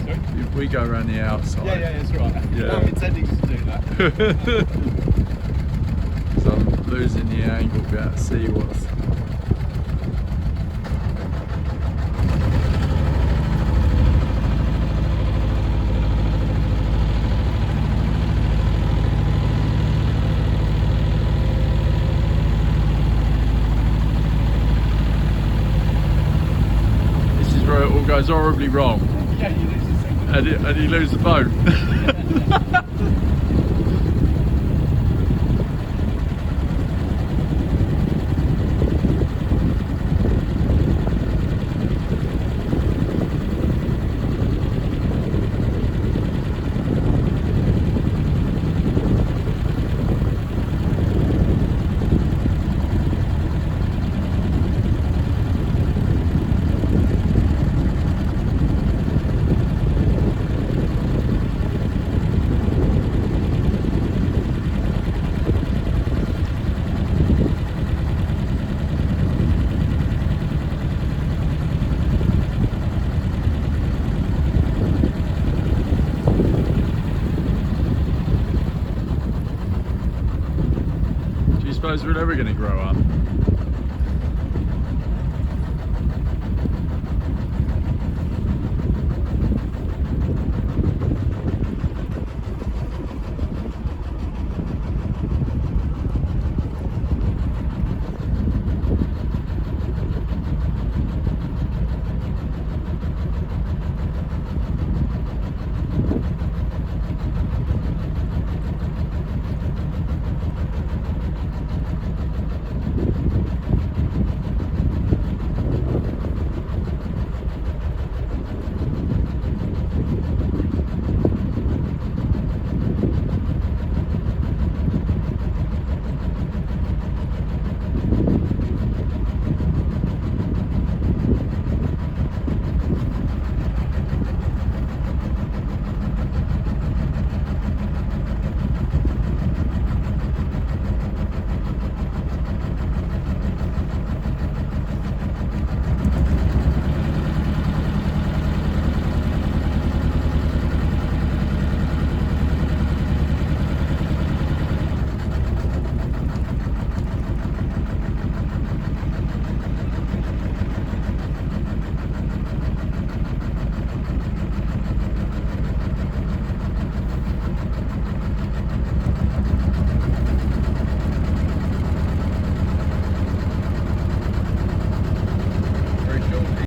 Sorry? If we go around the outside. Yeah, it's right. Yeah. I'm intending to do that. So I'm losing the angle to be able to see what's. This is where it all goes horribly wrong. Yeah, you lose the signal. And you lose the phone. Do you suppose we're never going to grow up?